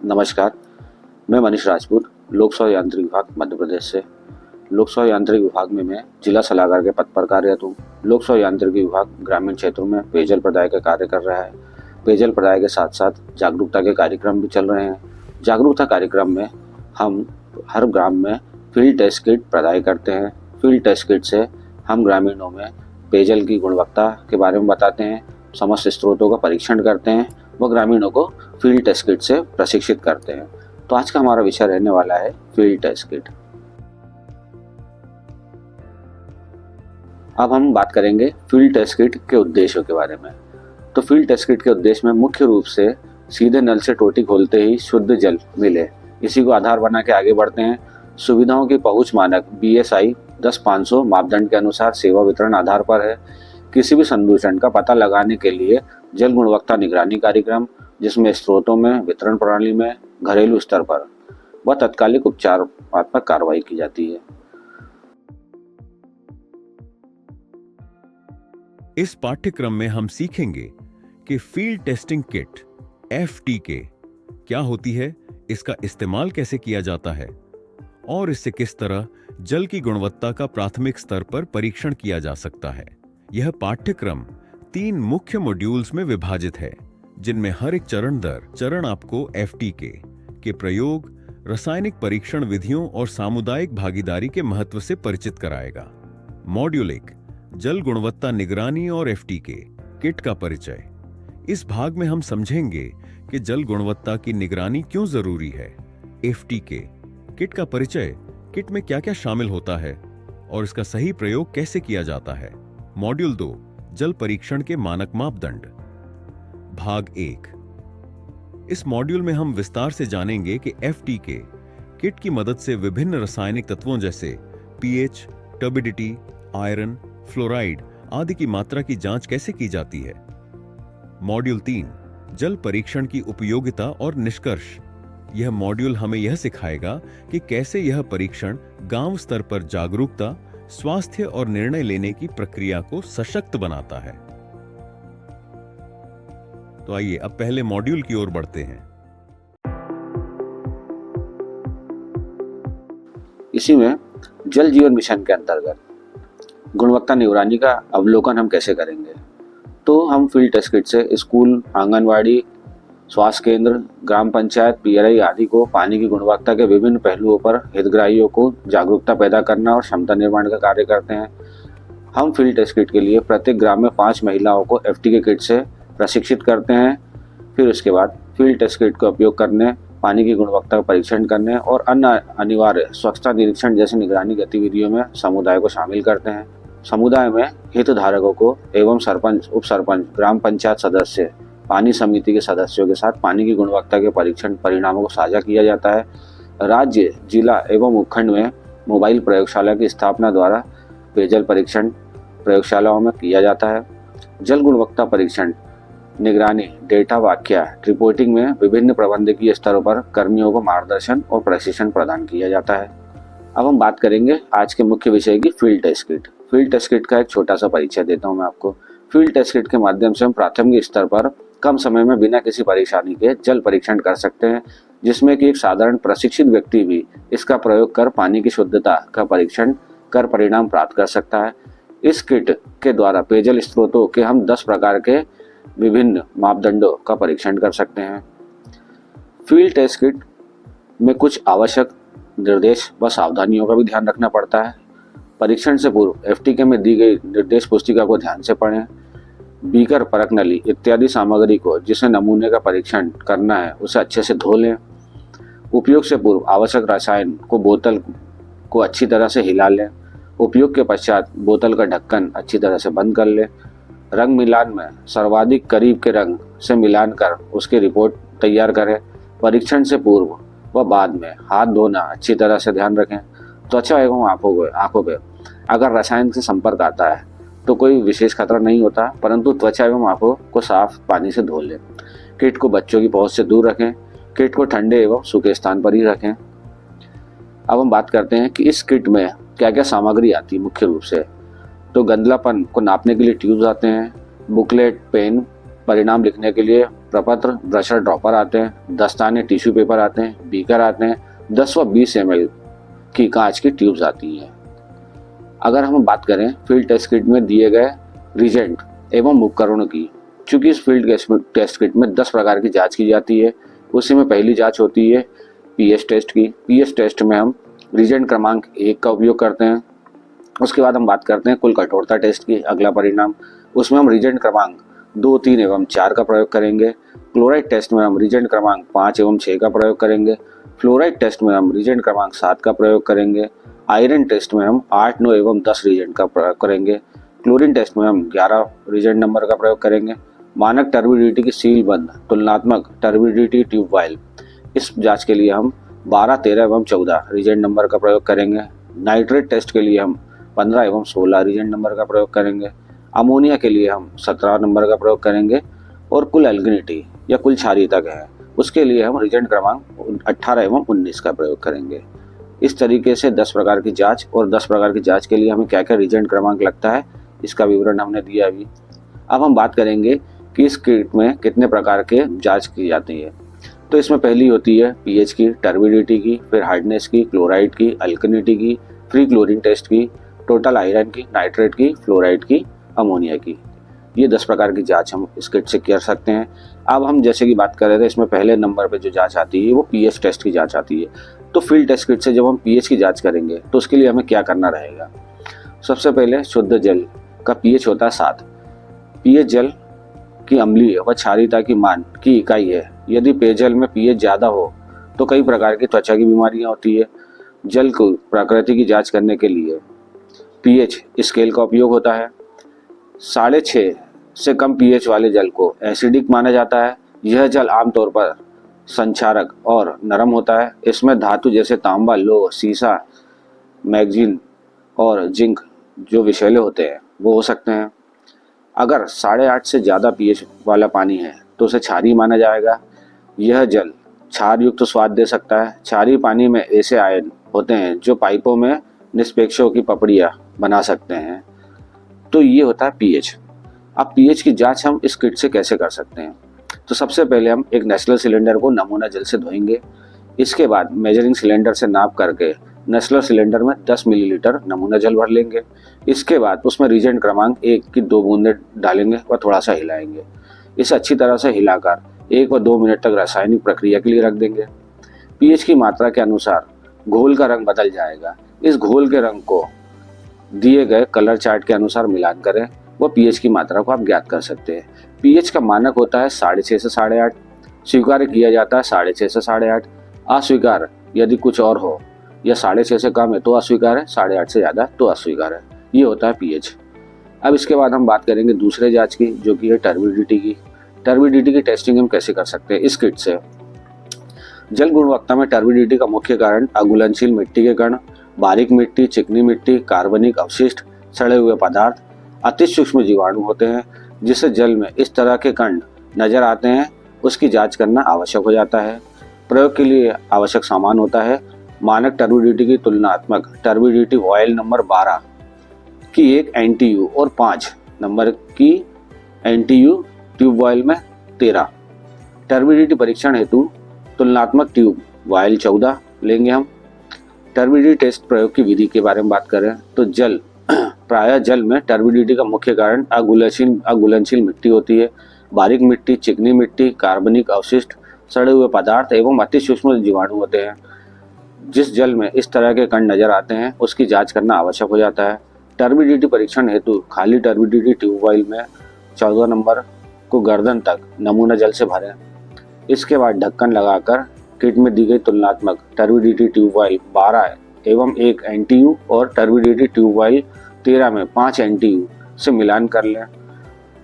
नमस्कार, मैं मनीष राजपूत, लोक सेवा यांत्रिक विभाग मध्य प्रदेश से। लोक सेवा यांत्रिक विभाग में मैं जिला सलाहकार के पद पर कार्यरत हूँ। लोक सेवा यांत्रिकी विभाग ग्रामीण क्षेत्रों में पेयजल प्रदाय का कार्य कर रहा है। पेयजल प्रदाय के साथ साथ जागरूकता के कार्यक्रम भी चल रहे हैं। जागरूकता कार्यक्रम में हम हर ग्राम में फील्ड टेस्ट किट प्रदाय करते हैं। फील्ड टेस्ट किट से हम ग्रामीणों में पेयजल की गुणवत्ता के बारे में बताते हैं, समस्त स्रोतों का परीक्षण करते हैं व ग्रामीणों को फील्ड टेस्ट किट से प्रशिक्षित करते हैं। तो आज का हमारा विषय रहने वाला है फील्ड टेस्ट किट। अब हम बात करेंगे फील्ड टेस्ट किट के उद्देश्यों के बारे में। तो फील्ड टेस्ट किट के उद्देश्य में मुख्य रूप से सीधे नल से टोटी खोलते ही शुद्ध जल मिले, इसी को आधार बना के आगे बढ़ते हैं। सुविधाओं की पहुंच मानक BSI 10-500 मापदंड के अनुसार सेवा वितरण आधार पर है। किसी भी संदूषण का पता लगाने के लिए जल गुणवत्ता निगरानी कार्यक्रम, जिसमें स्रोतों में, वितरण प्रणाली में, घरेलू स्तर पर व तत्कालिक उपचारात्मक कार्रवाई की जाती है। इस पाठ्यक्रम में हम सीखेंगे कि फील्ड टेस्टिंग किट FTK क्या होती है, इसका इस्तेमाल कैसे किया जाता है और इससे किस तरह जल की गुणवत्ता का प्राथमिक स्तर पर परीक्षण किया जा सकता है। यह पाठ्यक्रम 3 मुख्य मॉड्यूल्स में विभाजित है, जिनमें हर एक चरण दर चरण आपको FTK के प्रयोग, रासायनिक परीक्षण विधियों और सामुदायिक भागीदारी के महत्व से परिचित कराएगा। मॉड्यूल 1 जल गुणवत्ता निगरानी और FTK किट का परिचय। इस भाग में हम समझेंगे कि जल गुणवत्ता की निगरानी क्यों जरूरी है, FTK किट का परिचय, किट में क्या क्या शामिल होता है और इसका सही प्रयोग कैसे किया जाता है। मॉड्यूल 2 जल परीक्षण के मानक मापदंड। भाग 1 इस मॉड्यूल में हम विस्तार से जानेंगे कि FTK किट की मदद से विभिन्न रासायनिक तत्वों जैसे pH, टर्बिडिटी, आयरन, फ्लोराइड आदि की मात्रा की जांच कैसे की जाती है। मॉड्यूल 3 जल परीक्षण की उपयोगिता और निष्कर्ष। यह मॉड्यूल हमें यह सिखाएगा कि कैसे यह परीक्षण गांव स्तर पर जागरूकता, स्वास्थ्य और निर्णय लेने की प्रक्रिया को सशक्त बनाता है। तो आइए अब पहले मॉड्यूल की ओर बढ़ते हैं। इसी में जल जीवन मिशन के अंतर्गत गुणवत्ता निगरानी का अवलोकन हम कैसे करेंगे। तो हम फील्ड टेस्ट किट से स्कूल, आंगनवाड़ी, स्वास्थ्य केंद्र, ग्राम पंचायत, PRI आदि को पानी की गुणवत्ता के विभिन्न पहलुओं पर हितग्राहियों को जागरूकता पैदा करना और क्षमता निर्माण का कार्य करते हैं। हम फील्ड टेस्ट किट के लिए प्रत्येक ग्राम में 5 महिलाओं को FTK किट से प्रशिक्षित करते हैं। फिर उसके बाद फील्ड टेस्ट किट का उपयोग करने, पानी की गुणवत्ता का परीक्षण करने और अन्य अनिवार्य स्वच्छता निरीक्षण जैसी निगरानी गतिविधियों में समुदाय को शामिल करते हैं। समुदाय में हितधारकों को एवं सरपंच, उप सरपंच, ग्राम पंचायत सदस्य, पानी समिति के सदस्यों के साथ पानी की गुणवत्ता के परीक्षण परिणामों को साझा किया जाता है। राज्य, जिला एवं उपखंड में मोबाइल प्रयोगशाला की स्थापना द्वारा पेयजल परीक्षण प्रयोगशालाओं में किया जाता है। जल गुणवत्ता परीक्षण, निगरानी, डेटा व्याख्या, रिपोर्टिंग में विभिन्न प्रबंधकीय स्तरों पर कर्मियों को मार्गदर्शन और प्रशिक्षण प्रदान किया जाता है। अब हम बात करेंगे आज के मुख्य विषय की field test kit. Field test kit का एक छोटा सा परिचय देता हूँ मैं आपको। फील्ड टेस्ट किट के माध्यम से हम प्राथमिक स्तर पर कम समय में बिना किसी परेशानी के जल परीक्षण कर सकते हैं, जिसमें कि एक साधारण प्रशिक्षित व्यक्ति भी इसका प्रयोग कर पानी की शुद्धता का परीक्षण कर परिणाम प्राप्त कर सकता है। इस किट के द्वारा पेयजल स्रोतों के हम 10 प्रकार के विभिन्न मापदंडों का परीक्षण कर सकते हैं। फील्ड टेस्ट किट में कुछ आवश्यक निर्देश व सावधानियों का भी ध्यान रखना पड़ता है। परीक्षण से पूर्व FTK में दी गई निर्देश पुस्तिका को ध्यान से पढ़ें। बीकर, परख नली इत्यादि सामग्री को जिसे नमूने का परीक्षण करना है उसे अच्छे से धो लें। उपयोग से पूर्व आवश्यक रसायन को बोतल को अच्छी तरह से हिला लें। उपयोग के पश्चात बोतल का ढक्कन अच्छी तरह से बंद कर लें। रंग मिलान में सर्वाधिक करीब के रंग से मिलान कर उसकी रिपोर्ट तैयार करें। परीक्षण से पूर्व व बाद में हाथ धोना अच्छी तरह से ध्यान रखें। त्वचा एवं आंखों पे अगर रसायन से संपर्क आता है तो कोई विशेष खतरा नहीं होता, परंतु त्वचा एवं आंखों को साफ पानी से धो लें। किट को बच्चों की पहुंच से दूर रखें। किट को ठंडे एवं सूखे स्थान पर ही रखें। अब हम बात करते हैं कि इस किट में क्या क्या सामग्री आती है। मुख्य रूप से तो गंदलापन को नापने के लिए ट्यूब्स आते हैं, बुकलेट, पेन, परिणाम लिखने के लिए प्रपत्र, ब्रशर, ड्रॉपर आते हैं, दस्ताने, टिश्यू पेपर आते हैं, बीकर आते हैं, 10 व 20 ml की कांच की ट्यूब्स आती हैं। अगर हम बात करें फील्ड टेस्ट किट में दिए गए रिजेंट एवं उपकरणों की, चूंकि इस फील्ड टेस्ट किट में 10 प्रकार की जांच की जाती है, उसी में पहली जांच होती है पीएच टेस्ट की। पीएच टेस्ट में हम रिजेंट क्रमांक 1 का उपयोग करते हैं। उसके बाद हम बात करते हैं कुल कठोरता टेस्ट की, अगला परिणाम। उसमें हम रिजेंट क्रमांक 2, 3 एवं 4 का प्रयोग करेंगे। क्लोराइड टेस्ट में हम रिजेंट क्रमांक 5 एवं 6 का प्रयोग करेंगे। फ्लोराइड टेस्ट में हम रिजेंट क्रमांक 7 का प्रयोग करेंगे। आयरन टेस्ट में हम 8, 9 एवं 10 रिजेंट का प्रयोग करेंगे। क्लोरीन टेस्ट में हम 11 रिजेंट नंबर का प्रयोग करेंगे। मानक टर्बिडिटी की सील बंद तुलनात्मक टर्बिडिटी ट्यूब वाइल, इस जांच के लिए हम 12, 13 एवं 14 रिजेंट नंबर का प्रयोग करेंगे। नाइट्रेट टेस्ट के लिए हम 15 एवं 16 रिजेंट नंबर का प्रयोग करेंगे। अमोनिया के लिए हम 17 नंबर का प्रयोग करेंगे। और कुल एल्गिनिटी या कुल क्षारीयता है, उसके लिए हम रिजेंट क्रमांक 18 एवं 19 का प्रयोग करेंगे। इस तरीके से 10 प्रकार की जांच, और 10 प्रकार की जांच के लिए हमें क्या क्या रिजेंट क्रमांक लगता है, इसका विवरण हमने दिया अभी। अब हम बात करेंगे कि इस किट में कितने प्रकार के जांच की जाती है। तो इसमें पहली होती है पीएच की, टर्बिडिटी की, फिर हार्डनेस की, क्लोराइड की, अल्कनिटी की, फ्री क्लोरीन टेस्ट की, टोटल आयरन की, नाइट्रेट की, फ्लोराइड की, अमोनिया की। ये 10 प्रकार की जांच हम इस किट से कर सकते हैं। अब हम जैसे कि बात कर रहे थे, इसमें पहले नंबर पे जो जांच आती है वो पीएच टेस्ट की जांच आती है। तो फील्ड टेस्ट किट से जब हम पीएच की जांच करेंगे तो उसके लिए हमें क्या करना रहेगा। सबसे पहले शुद्ध जल का पीएच होता है 7। पीएच जल की अम्लीय व क्षारीयता की मान की इकाई है। यदि पेयजल में पीएच ज़्यादा हो तो कई प्रकार की त्वचा की बीमारियां होती है। जल को प्रकृति की जांच करने के लिए पीएच स्केल का उपयोग होता है। 6.5 से कम पीएच वाले जल को एसिडिक माना जाता है। यह जल आमतौर पर संक्षारक और नरम होता है। इसमें धातु जैसे तांबा, लोह, सीसा, मैग्नीज और जिंक जो विषैले होते हैं वो हो सकते हैं। अगर 8.5 से ज़्यादा पीएच वाला पानी है तो उसे क्षारीय माना जाएगा। यह जल क्षार युक्त स्वाद दे सकता है। क्षारीय पानी में ऐसे आयन होते हैं जो पाइपों में निष्पेक्षों की पपड़ियाँ बना सकते हैं। तो ये होता है पीएच। अब पीएच की जांच हम इस किट से कैसे कर सकते हैं। तो सबसे पहले हम एक नेस्लर सिलेंडर को नमूना जल से धोएंगे। इसके बाद मेजरिंग सिलेंडर से नाप करके नेस्लर सिलेंडर में 10 मिलीलीटर नमूना जल भर लेंगे। इसके बाद उसमें रिजेंट क्रमांक 1 की 2 बूंदें डालेंगे व थोड़ा सा हिलाएंगे। इसे अच्छी तरह से हिलाकर 1 व 2 मिनट तक रासायनिक प्रक्रिया के लिए रख देंगे। पीएच की मात्रा के अनुसार घोल का रंग बदल जाएगा। इस घोल के रंग को दिए गए कलर चार्ट के अनुसार मिलान करें व पीएच की मात्रा को आप ज्ञात कर सकते हैं। पीएच का मानक होता है 6.5 से 8.5। स्वीकार्य किया जाता है 6.5 से 8.5। अस्वीकार यदि कुछ और हो या 6.5 से कम है तो अस्वीकार है, 8.5 से ज़्यादा तो अस्वीकार है। ये होता है पीएच। अब इसके बाद हम बात करेंगे दूसरे जांच की, जो कि है टर्बिडिटी की। टर्बिडिटी की टेस्टिंग हम कैसे कर सकते हैं इस किट से। जल गुणवत्ता में टर्बिडिटी का मुख्य कारण अघुलनशील मिट्टी के कण, बारीक मिट्टी, चिकनी मिट्टी, कार्बनिक अवशिष्ट, सड़े हुए पदार्थ, अति सूक्ष्म जीवाणु होते हैं। जिससे जल में इस तरह के कण नजर आते हैं उसकी जांच करना आवश्यक हो जाता है। प्रयोग के लिए आवश्यक सामान होता है मानक टर्बिडिटी की तुलनात्मक टर्बिडिटी वॉयल नंबर 12 की 1 एनटीयू और 5 नंबर की एनटीयू ट्यूब वॉयल में 13। टर्बिडिटी परीक्षण हेतु तुलनात्मक ट्यूब वॉयल 14 लेंगे हम। टर्बिडिटी टेस्ट प्रयोग की विधि के बारे में बात करें तो प्रायः जल में टर्बिडिटी का मुख्य कारण अघुलनशील मिट्टी होती है। बारीक मिट्टी, चिकनी मिट्टी, कार्बनिक अवशिष्ट, सड़े हुए पदार्थ एवं अति सूक्ष्म जीवाणु होते हैं। जिस जल में इस तरह के कण नजर आते हैं उसकी जांच करना आवश्यक हो जाता है। टर्बिडिटी परीक्षण हेतु खाली टर्बिडिटी ट्यूब वाइल में 14 नंबर को गर्दन तक नमूना जल से भरें। इसके बाद ढक्कन लगाकर किट में दी गई तुलनात्मक टर्बिडिटी ट्यूब वाइल 12 एवं 1 एनटीयू और टर्बिडिटी ट्यूब वाइल 13 में 5 एनटीयू से मिलान कर लें।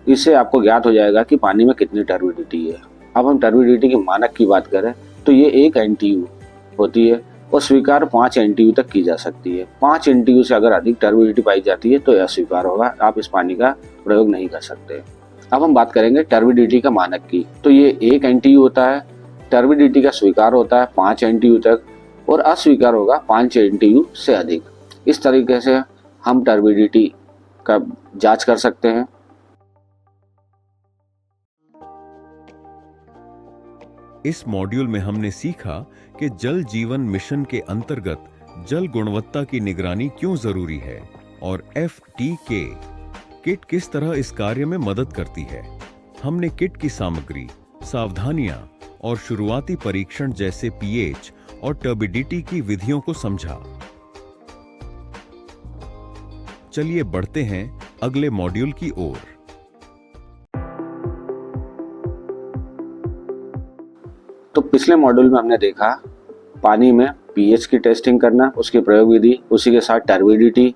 इससे आपको ज्ञात हो जाएगा कि पानी में कितनी टर्बिडिटी है। अब हम टर्बिडिटी के मानक की बात करें तो ये 1 एनटीयू होती है और स्वीकार 5 एनटीयू तक की जा सकती है। 5 एनटीयू से अगर अधिक टर्बिडिटी पाई जाती है तो यह अस्वीकार होगा, आप इस पानी का प्रयोग नहीं कर सकते। अब हम बात करेंगे टर्बिडिटी का मानक की, तो ये 1 एनटीयू होता है। टर्बिडिटी का स्वीकार होता है 5 एनटीयू तक और अस्वीकार होगा 5 एनटीयू से अधिक। इस तरीके से हम टर्बिडिटी का जांच कर सकते हैं। इस मॉड्यूल में हमने सीखा कि जल जीवन मिशन के अंतर्गत जल गुणवत्ता की निगरानी क्यों जरूरी है और FTK किट किस तरह इस कार्य में मदद करती है। हमने किट की सामग्री, सावधानियां और शुरुआती परीक्षण जैसे pH और टर्बिडिटी की विधियों को समझा। चलिए बढ़ते हैं अगले मॉड्यूल की ओर। तो पिछले मॉड्यूल में हमने देखा पानी में pH की टेस्टिंग करना, उसकी प्रयोग विधि, उसी के साथ टर्बिडिटी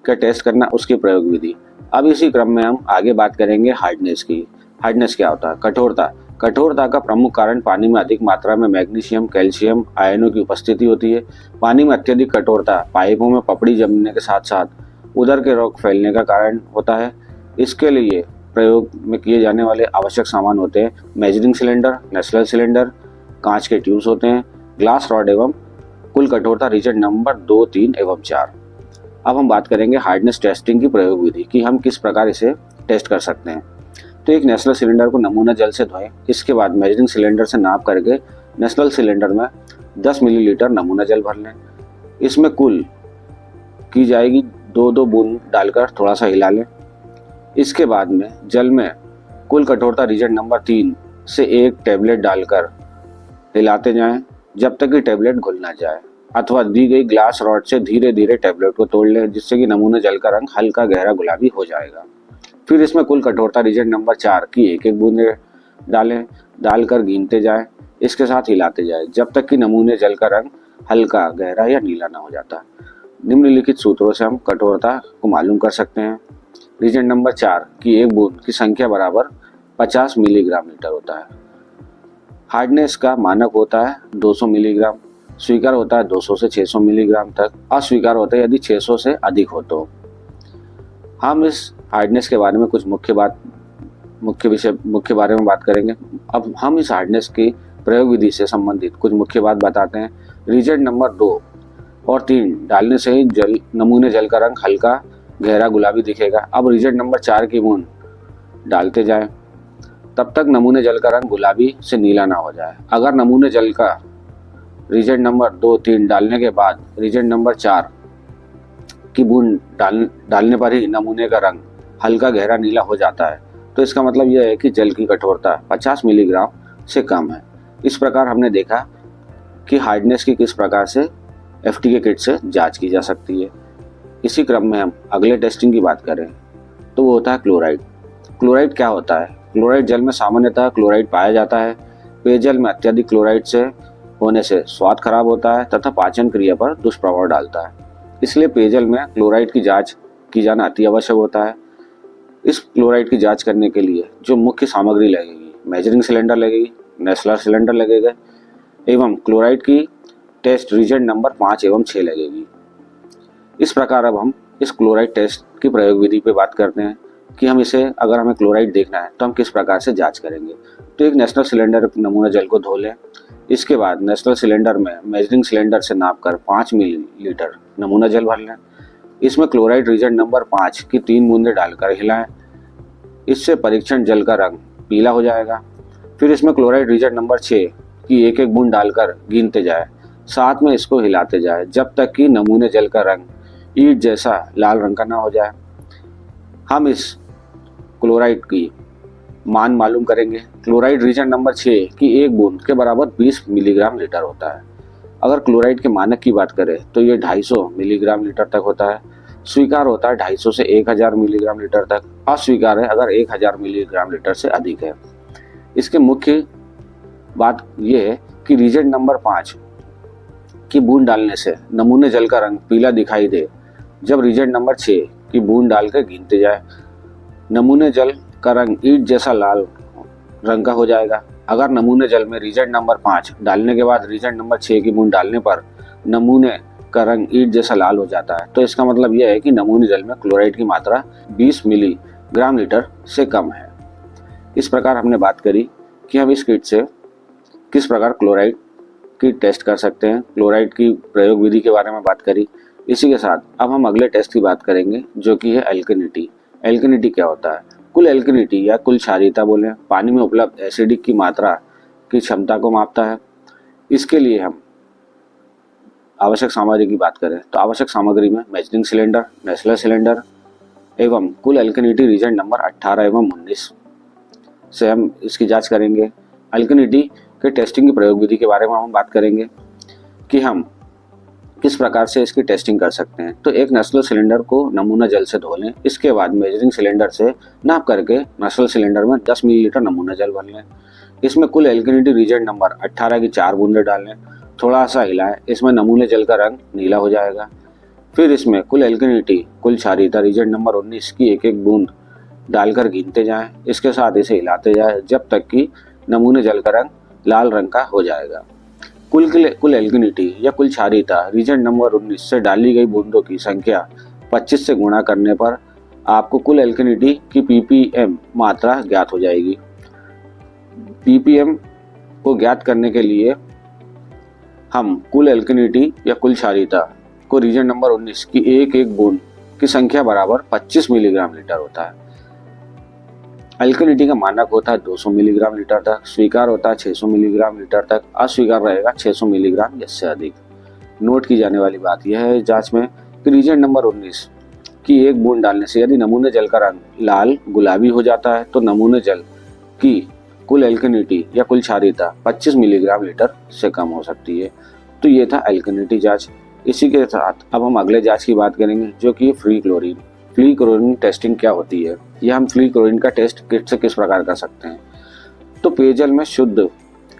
का टेस्ट करना, उसकी प्रयोग विधि। अब इसी क्रम में हम आगे बात करेंगे हार्डनेस की। हार्डनेस क्या होता है? कठोरता। कठोरता का प्रमुख कारण पानी में अधिक मात्रा में मैग्नीशियम, कैल्शियम आयनों की उपस्थिति होती है। पानी में अत्यधिक कठोरता पाइपों में पपड़ी जमने के साथ साथ उदर के रोग फैलने का कारण होता है। इसके लिए प्रयोग में किए जाने वाले आवश्यक सामान होते हैं मेजरिंग सिलेंडर, नेस्लर सिलेंडर, कांच के ट्यूब्स होते हैं, ग्लास रॉड एवं कुल कठोरता रीजन नंबर 2, 3 एवं 4। अब हम बात करेंगे हार्डनेस टेस्टिंग की प्रयोग विधि कि हम किस प्रकार इसे टेस्ट कर सकते हैं। तो एक नेस्लर सिलेंडर को नमूना जल से धोएं। इसके बाद मेजरिंग सिलेंडर से नाप करके नेस्लर सिलेंडर में 10 मिलीलीटर नमूना जल भर लें। इसमें कुल की जाएगी 2-2 बूंद डालकर थोड़ा सा हिला लें। इसके बाद में जल में कुल कठोरता रीजन नंबर 3 से एक टैबलेट डालकर हिलाते जाएं जब तक कि टैबलेट घुल ना जाए, अथवा दी गई ग्लास रॉड से धीरे धीरे टैबलेट को तोड़ लें, जिससे कि नमूने जल का रंग हल्का गहरा गुलाबी हो जाएगा। फिर इसमें कुल कठोरता रीजन नंबर 4 की एक बूंदे डालें, डालकर गींथते जाएं, इसके साथ हिलाते जाएं जब तक कि नमूने जल का रंग हल्का गहरा या नीला ना हो जाता। निम्नलिखित सूत्रों से हम कठोरता को मालूम कर सकते हैं। रीजन नंबर 4 की एक बूंद की संख्या बराबर 50 मिलीग्राम लीटर होता है। हार्डनेस का मानक होता है 200 मिलीग्राम, स्वीकार होता है 200 से 600 मिलीग्राम तक, अस्वीकार होता है यदि 600 से अधिक हो तो। हम इस हार्डनेस के बारे में कुछ मुख्य बारे में बात करेंगे। अब हम इस हार्डनेस की प्रयोग विधि से संबंधित कुछ मुख्य बात बताते हैं। रीजन नंबर 2 और 3 डालने से ही नमूने जल का रंग हल्का गहरा गुलाबी दिखेगा। अब रीजन नंबर 4 की बूंद डालते जाएं तब तक नमूने जल का रंग गुलाबी से नीला ना हो जाए। अगर नमूने जल का रीजन नंबर 2, 3 डालने के बाद रीजन नंबर 4 की बूंद डालने पर ही नमूने का रंग हल्का गहरा नीला हो जाता है, तो इसका मतलब यह है कि जल की कठोरता 50 मिलीग्राम से कम है। इस प्रकार हमने देखा कि हार्डनेस की किस प्रकार से FTK किट से जांच की जा सकती है। इसी क्रम में हम अगले टेस्टिंग की बात करें तो वो होता है क्लोराइड। क्लोराइड क्या होता है? क्लोराइड जल में सामान्यतः क्लोराइड पाया जाता है। पेयजल में अत्यधिक क्लोराइड से होने से स्वाद खराब होता है तथा पाचन क्रिया पर दुष्प्रभाव डालता है। इसलिए पेयजल में क्लोराइड की जांच की जाना अति आवश्यक होता है। इस क्लोराइड की जांच करने के लिए जो मुख्य सामग्री लगेगी, मेजरिंग सिलेंडर लगेगी, नेस्लर सिलेंडर लगेगा एवं क्लोराइड की टेस्ट रीजन नंबर 5 एवं 6 लगेगी। इस प्रकार अब हम इस क्लोराइड टेस्ट की प्रयोग विधि पे बात करते हैं कि हम इसे, अगर हमें क्लोराइड देखना है तो हम किस प्रकार से जांच करेंगे। तो एक नेस्लर सिलेंडर नमूना जल को धो लें। इसके बाद नेस्लर सिलेंडर में मेजरिंग सिलेंडर से नापकर 5 मिलीलीटर नमूना जल भर लें। इसमें क्लोराइड रीजन नंबर 5 की 3 बूंदें डालकर हिलाएं। इससे परीक्षण जल का रंग पीला हो जाएगा। फिर इसमें क्लोराइड रीजन नंबर 6 की एक बूंद डालकर गींथते जाए, साथ में इसको हिलाते जाए जब तक कि नमूने जल का रंग ईंट जैसा लाल रंग का ना हो जाए। हम इस क्लोराइड की मान मालूम करेंगे। क्लोराइड रीजन नंबर 6 की एक बूंद के बराबर 20 मिलीग्राम लीटर होता है। अगर क्लोराइड के मानक की बात करें तो ये 250 मिलीग्राम लीटर तक होता है। स्वीकार होता है 250 से 1000 मिलीग्राम लीटर तक। अस्वीकार है अगर 1000 मिलीग्राम लीटर से अधिक है। इसके मुख्य बात यह है कि रीजन नंबर 5 की बूंद डालने से नमूने जल का रंग पीला दिखाई दे जब रीजन नंबर 6 की बूंद डालकर गींथते जाए। नमूने जल का रंग ईंट जैसा लाल रंग का हो जाएगा। अगर नमूने जल में रीजन नंबर 5 डालने के बाद रीजन नंबर 6 की बूंद डालने पर नमूने का रंग ईंट जैसा लाल हो जाता है, तो इसका मतलब यह है कि नमूने जल में क्लोराइड की मात्रा 20 मिलीग्राम लीटर से कम है। इस प्रकार हमने बात करी कि हम इस किट से किस प्रकार क्लोराइड की टेस्ट कर सकते हैं, क्लोराइड की प्रयोग विधि के बारे में बात करी। इसी के साथ अब हम अगले टेस्ट की बात करेंगे जो कि है एल्कनिटी। एल्कनिटी क्या होता है? कुल एल्कनिटी या कुल क्षारीयता बोलें, पानी में उपलब्ध एसिडिक की मात्रा की क्षमता को मापता है। इसके लिए हम आवश्यक सामग्री की बात करें तो आवश्यक सामग्री में मेजरिंग सिलेंडर, नेस्लर सिलेंडर एवं कुल एल्कनिटी रीजेंट नंबर 18 एवं 19 से हम इसकी जांच करेंगे। एल्कनिटी के टेस्टिंग की प्रयोग विधि के बारे में हम बात करेंगे कि हम किस प्रकार से इसकी टेस्टिंग कर सकते हैं। तो एक नेस्लर सिलेंडर को नमूना जल से धो लें। इसके बाद मेजरिंग सिलेंडर से नाप करके नेस्लर सिलेंडर में 10 मिलीलीटर नमूना जल भर लें। इसमें कुल एल्कनिटी रीजेंट नंबर 18 की 4 बूंदें डालें। थोड़ा सा हिलाएं, इसमें नमूने जल का रंग नीला हो जाएगा। फिर इसमें कुल एल्कनिटी, कुल क्षारीयता रीजेंट नंबर 19 की एक एक बूंद डालकर गिनते जाएं। इसके साथ इसे हिलाते जाएं जब तक कि नमूने जल का रंग लाल रंग का हो जाएगा। कुल एल्कनिटी या कुल क्षारीयता रीजेंट नंबर 19 से डाली गई बूंदों की संख्या 25 से गुणा करने पर आपको कुल एल्कनिटी की ppm मात्रा ज्ञात हो जाएगी। ppm को ज्ञात करने के लिए हम कुल एल्कनिटी या कुल क्षारीयता को रीजेंट नंबर 19 की एक एक बूंद की संख्या बराबर 25 मिलीग्राम लीटर होता है। एल्कनिटी का मानक होता है 200 मिलीग्राम लीटर तक, स्वीकार होता है 600 मिलीग्राम लीटर तक, अस्वीकार रहेगा 600 मिलीग्राम या इससे अधिक। नोट की जाने वाली बात यह है जांच में कि रीजेंट नंबर 19 की एक बूंद डालने से यदि नमूने जल का रंग लाल गुलाबी हो जाता है तो नमूने जल की कुल एल्कनिटी या कुल क्षारीयता 25 मिलीग्राम लीटर से कम हो सकती है। तो ये था एल्कनिटी जांच। इसी के साथ अब हम अगले जांच की बात करेंगे जो कि free chlorine. Free chlorine testing क्या होती है, यह हम फ्री क्लोरीन का टेस्ट किट से किस प्रकार कर सकते हैं। तो पेयजल में शुद्ध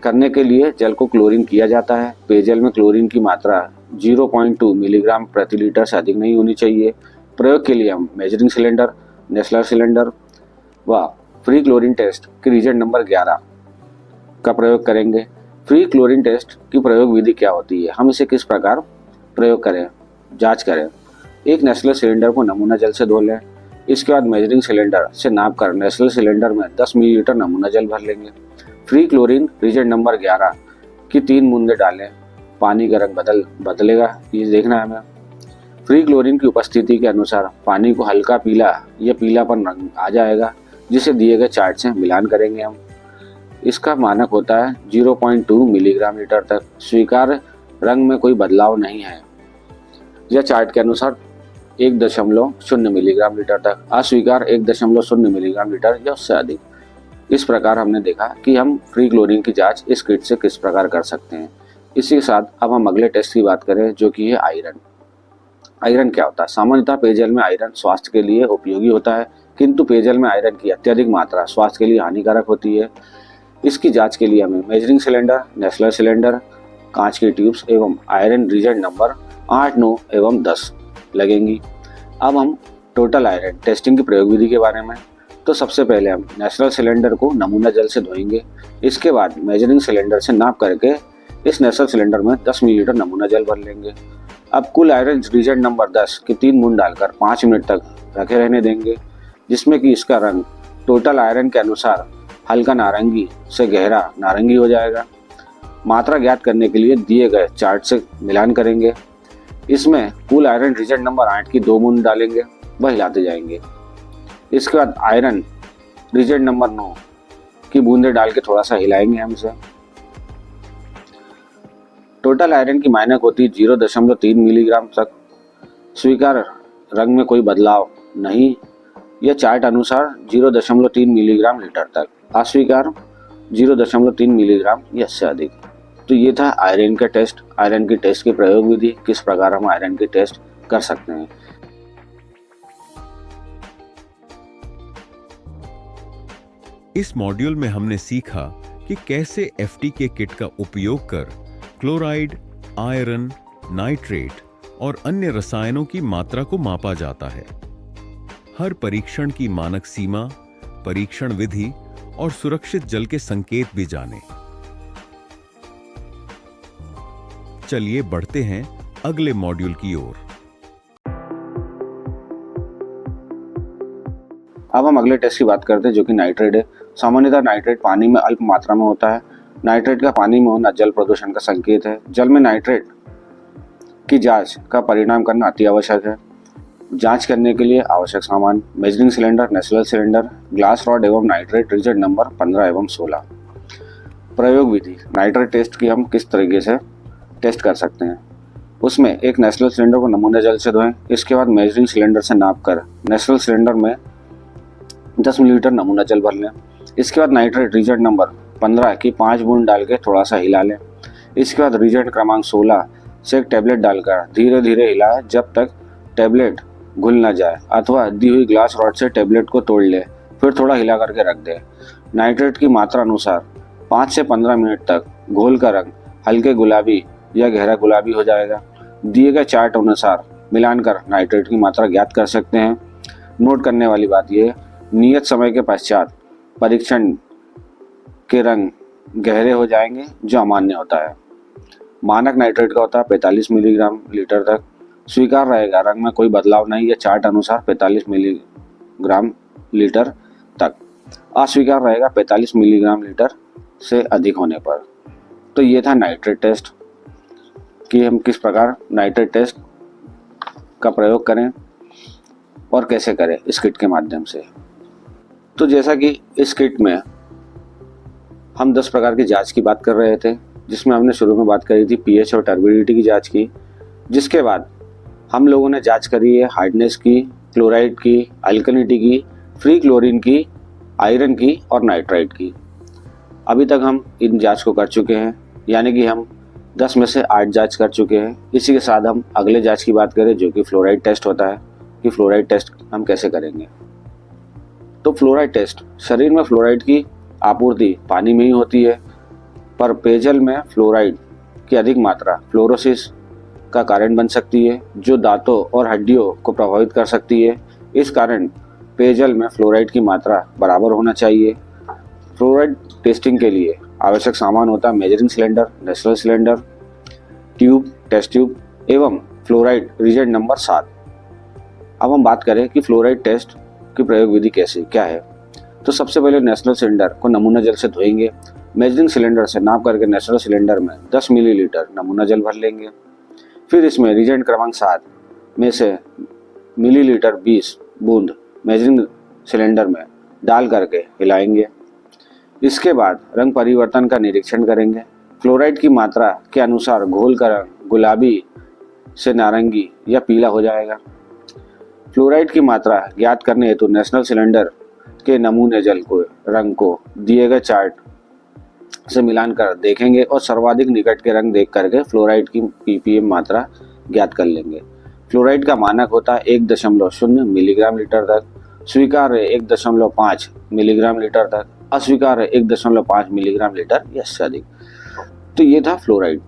करने के लिए जल को क्लोरीन किया जाता है। पेयजल में क्लोरीन की मात्रा 0.2 मिलीग्राम प्रति लीटर से अधिक नहीं होनी चाहिए। प्रयोग के लिए हम मेजरिंग सिलेंडर, नेस्लर सिलेंडर व फ्री क्लोरीन टेस्ट की रीजेंट नंबर 11 का प्रयोग करेंगे। फ्री क्लोरीन टेस्ट की प्रयोग विधि क्या होती है, हम इसे किस प्रकार प्रयोग करें, जांच करें। एक नेस्लर सिलेंडर को नमूना जल से धो लें। इसके बाद मेजरिंग सिलेंडर से नाप कर नेस्लर सिलेंडर में 10 मिलीलीटर नमूना जल भर लेंगे। फ्री क्लोरीन रीजेंट नंबर 11 की 3 बूंदें डालें। पानी का रंग बदलेगा, ये देखना है हमें। फ्री क्लोरीन की उपस्थिति के अनुसार पानी को हल्का पीला या पीलापन रंग आ जाएगा, जिसे दिए गए चार्ट से मिलान करेंगे हम। इसका मानक होता है 0.2 मिलीग्राम लीटर तक। स्वीकार रंग में कोई बदलाव नहीं है या चार्ट के अनुसार 1.0 मिलीग्राम लीटर तक। अस्वीकार 1.0 मिलीग्राम लीटर या उससे अधिक। इस प्रकार हमने देखा कि हम फ्री क्लोरीन की जांच इस किट से किस प्रकार कर सकते हैं। इसी के साथ अब हम अगले टेस्ट की बात करें जो कि है आयरन। आयरन क्या होता है? सामान्यतः पेयजल में आयरन स्वास्थ्य के लिए उपयोगी होता है, किंतु पेयजल में आयरन की अत्यधिक मात्रा स्वास्थ्य के लिए हानिकारक होती है। इसकी जांच के लिए हमें मेजरिंग सिलेंडर, नेस्लर सिलेंडर, कांच की ट्यूब्स एवं आयरन रीजेंट नंबर 8, 9 एवं 10 लगेंगी। अब हम टोटल आयरन टेस्टिंग की प्रयोग विधि के बारे में। तो सबसे पहले हम नेस्लर सिलेंडर को नमूना जल से धोएंगे। इसके बाद मेजरिंग सिलेंडर से नाप करके इस नेस्लर सिलेंडर में 10 मिलीलीटर नमूना जल भर लेंगे। अब कुल आयरन रीजेंट नंबर 10 की 3 बूंद डालकर 5 मिनट तक रखे रहने देंगे, जिसमें कि इसका रंग टोटल आयरन के अनुसार हल्का नारंगी से गहरा नारंगी हो जाएगा। मात्रा ज्ञात करने के लिए दिए गए चार्ट से मिलान करेंगे। इसमें कुल आयरन रीजेंट नंबर 8 की 2 बूंद डालेंगे, वह हिलाते जाएंगे। इसके बाद आयरन रीजेंट नंबर 9 की बूंदें डाल के थोड़ा सा हिलाएंगे हम इसे। टोटल आयरन की मानक होती है 0.3 मिलीग्राम तक। स्वीकार रंग में कोई बदलाव नहीं या चार्ट अनुसार 0.3 मिलीग्राम लीटर तक। अस्वीकार 0.3 मिलीग्राम या इससे अधिक। तो ये था आयरन का टेस्ट, आयरन की टेस्ट की प्रयोग विधि, किस प्रकार हम आयरन की टेस्ट कर सकते हैं। इस मॉड्यूल में हमने सीखा कि कैसे एफटीके किट का उपयोग कर क्लोराइड, आयरन, नाइट्रेट और अन्य रसायनों की मात्रा को मापा जाता है। हर परीक्षण की मानक सीमा, परीक्षण विधि और सुरक्षित जल के संकेत भी जाने। चलिए बढ़ते हैं अगले मॉड्यूल की ओर। अब हम अगले टेस्ट की बात करते हैं जो कि नाइट्रेट है। सामान्यतः नाइट्रेट पानी में अल्प मात्रा में होता है। नाइट्रेट का पानी में होना जल प्रदूषण का संकेत है। जल में नाइट्रेट की जांच का परिणाम करना अति आवश्यक है। जांच करने के लिए आवश्यक सामान: measuring cylinder, Nessler cylinder, glass rod एवं नाइट्रेट रीजेंट नंबर 15 एवं 16। प्रयोग विधि नाइट्रेट टेस्ट की हम किस तरीके से टेस्ट कर सकते हैं। उसमें एक नेचुरल सिलेंडर को नमूने जल से धोएं। इसके बाद मेजरिंग सिलेंडर से नाप कर नेचुरल सिलेंडर में 10 मिलीलीटर नमूना जल भर लें। इसके बाद नाइट्रेट रीजेंट नंबर 15 की 5 बूंद डाल के थोड़ा सा हिला लें। इसके बाद रीजेंट क्रमांक 16 से एक टैबलेट डालकर धीरे धीरे हिलाएं जब तक टैबलेट घुल ना जाए, अथवा दी हुई ग्लास रॉड से टैबलेट को तोड़ ले, फिर थोड़ा हिला करके रख दें। नाइट्रेट की मात्रा अनुसार 5 से 15 मिनट तक घोल का रंग हल्के गुलाबी या गहरा गुलाबी हो जाएगा। दिए गए चार्ट अनुसार मिलान कर नाइट्रेट की मात्रा ज्ञात कर सकते हैं। नोट करने वाली बात यह, नियत समय के पश्चात परीक्षण के रंग गहरे हो जाएंगे जो अमान्य होता है। मानक नाइट्रेट का होता है 45 मिलीग्राम लीटर तक। स्वीकार रहेगा रंग में कोई बदलाव नहीं या चार्ट अनुसार 45 मिलीग्राम लीटर तक। अस्वीकार रहेगा 45 मिलीग्राम लीटर से अधिक होने पर। तो ये था नाइट्रेट टेस्ट कि हम किस प्रकार नाइट्रेट टेस्ट का प्रयोग करें और कैसे करें इस किट के माध्यम से। तो जैसा कि इस किट में हम 10 प्रकार की जांच की बात कर रहे थे, जिसमें हमने शुरू में बात करी थी पीएच और टर्बिडिटी की जांच की। जिसके बाद हम लोगों ने जांच करी है हार्डनेस की, क्लोराइड की, अल्कलिनिटी की, फ्री क्लोरीन की, आयरन की और नाइट्राइट की। अभी तक हम इन जांच को कर चुके हैं, यानी कि हम 10 में से 8 जांच कर चुके हैं। इसी के साथ हम अगले जांच की बात करें जो कि फ्लोराइड टेस्ट होता है, कि फ्लोराइड टेस्ट हम कैसे करेंगे। तो फ्लोराइड टेस्ट, शरीर में फ्लोराइड की आपूर्ति पानी में ही होती है, पर पेयजल में फ्लोराइड की अधिक मात्रा फ्लोरोसिस का कारण बन सकती है, जो दांतों और हड्डियों को प्रभावित कर सकती है। इस कारण पेयजल में फ्लोराइड की मात्रा बराबर होना चाहिए। फ्लोराइड टेस्टिंग के लिए आवश्यक सामान होता है measuring cylinder, natural cylinder, tube, test tube एवं फ्लोराइड रीजेंट नंबर 7। अब हम बात करें कि फ्लोराइड टेस्ट की प्रयोग विधि क्या है। तो सबसे पहले नेचुरल सिलेंडर को नमूना जल से धोएंगे। मेजरिंग सिलेंडर से नाप करके नेचुरल सिलेंडर में 10 मिलीलीटर नमूना जल भर लेंगे। फिर इसमें रीजेंट क्रमांक 7 में से मिलीलीटर 20 बूंद मेजरिंग सिलेंडर में डाल करके हिलाएंगे। इसके बाद रंग परिवर्तन का निरीक्षण करेंगे। फ्लोराइड की मात्रा के अनुसार घोल का रंग गुलाबी से नारंगी या पीला हो जाएगा। फ्लोराइड की मात्रा ज्ञात करने हेतु नेशनल सिलेंडर के नमूने जल को रंग को दिए गए चार्ट से मिलान कर देखेंगे और सर्वाधिक निकट के रंग देख करके फ्लोराइड की पीपीएम मात्रा ज्ञात कर लेंगे। फ्लोराइड का मानक होता है 1.0 मिलीग्राम लीटर तक, स्वीकार है 1.5 मिलीग्राम लीटर तक, अस्वीकार है 1.5 मिलीग्राम लीटर या इससे अधिक। तो ये था फ्लोराइड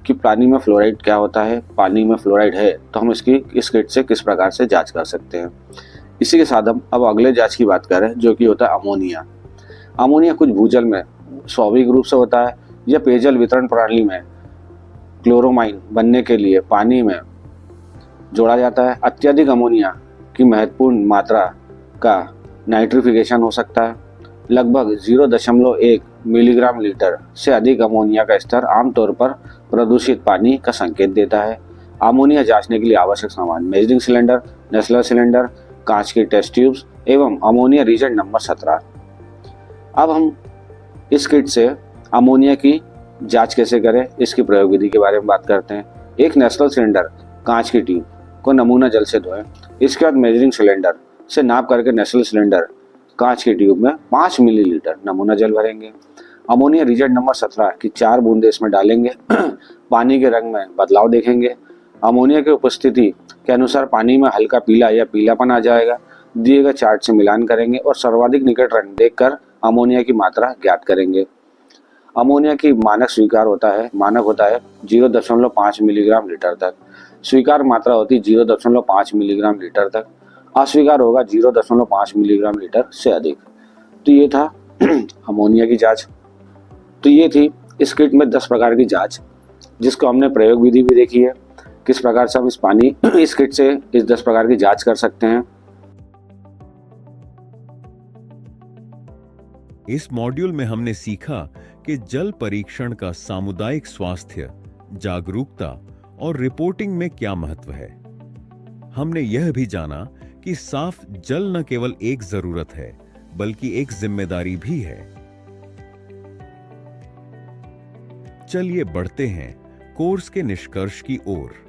कि पानी में फ्लोराइड क्या होता है। पानी में फ्लोराइड है तो हम इसकी इस किट से किस प्रकार से जांच कर सकते हैं। इसी के साथ हम अब अगले जांच की बात करें जो कि होता है अमोनिया। अमोनिया कुछ भूजल में स्वाभाविक रूप से होता है या पेयजल वितरण प्रणाली में क्लोरोमाइन बनने के लिए पानी में जोड़ा जाता है। अत्यधिक अमोनिया की महत्वपूर्ण मात्रा का नाइट्रिफिकेशन हो सकता है। लगभग 0.1 मिलीग्राम लीटर से अधिक अमोनिया का स्तर आमतौर पर प्रदूषित पानी का संकेत देता है। अमोनिया जांचने के लिए आवश्यक सामान मेजरिंग सिलेंडर, नेचुरल सिलेंडर, कांच की टेस्ट ट्यूब्स एवं अमोनिया रीजेंट नंबर 17। अब हम इस किट से अमोनिया की जांच कैसे करें इसकी प्रयोग विधि के बारे में बात करते हैं। एक नेचुरल सिलेंडर कांच की ट्यूब को नमूना जल से धोएं। इसके बाद मेजरिंग सिलेंडर से नाप करके नेचुरल सिलेंडर कांच की ट्यूब में 5 मिलीलीटर नमूना जल भरेंगे। अमोनिया रीजेंट नंबर 17 की 4 बूंदे इसमें डालेंगे। पानी के रंग में बदलाव देखेंगे। अमोनिया की उपस्थिति के अनुसार पानी में हल्का पीला या पीलापन आ जाएगा। दिए गए चार्ट से मिलान करेंगे और सर्वाधिक निकट रंग देखकर अमोनिया की मात्रा ज्ञात करेंगे। अमोनिया की मानक होता है 0.5 मिलीग्राम लीटर तक। स्वीकार मात्रा होती है 0.5 मिलीग्राम लीटर तक। अस्वीकार होगा 0.5 मिलीग्राम लीटर से अधिक। तो ये था अमोनिया की जांच। तो ये थी इस किट में 10 प्रकार की जांच, जिसको हमने प्रयोग विधि भी देखी है, किस प्रकार से हम इस किट से इस 10 प्रकार की जांच कर सकते हैं। इस मॉड्यूल में हमने सीखा कि जल परीक्षण का सामुदायिक स्वास्थ्य, जागरूकता और रिपोर्टिंग में क्या महत्व है। हमने यह भी जाना कि साफ जल न केवल एक जरूरत है बल्कि एक जिम्मेदारी भी है। चलिए बढ़ते हैं कोर्स के निष्कर्ष की ओर।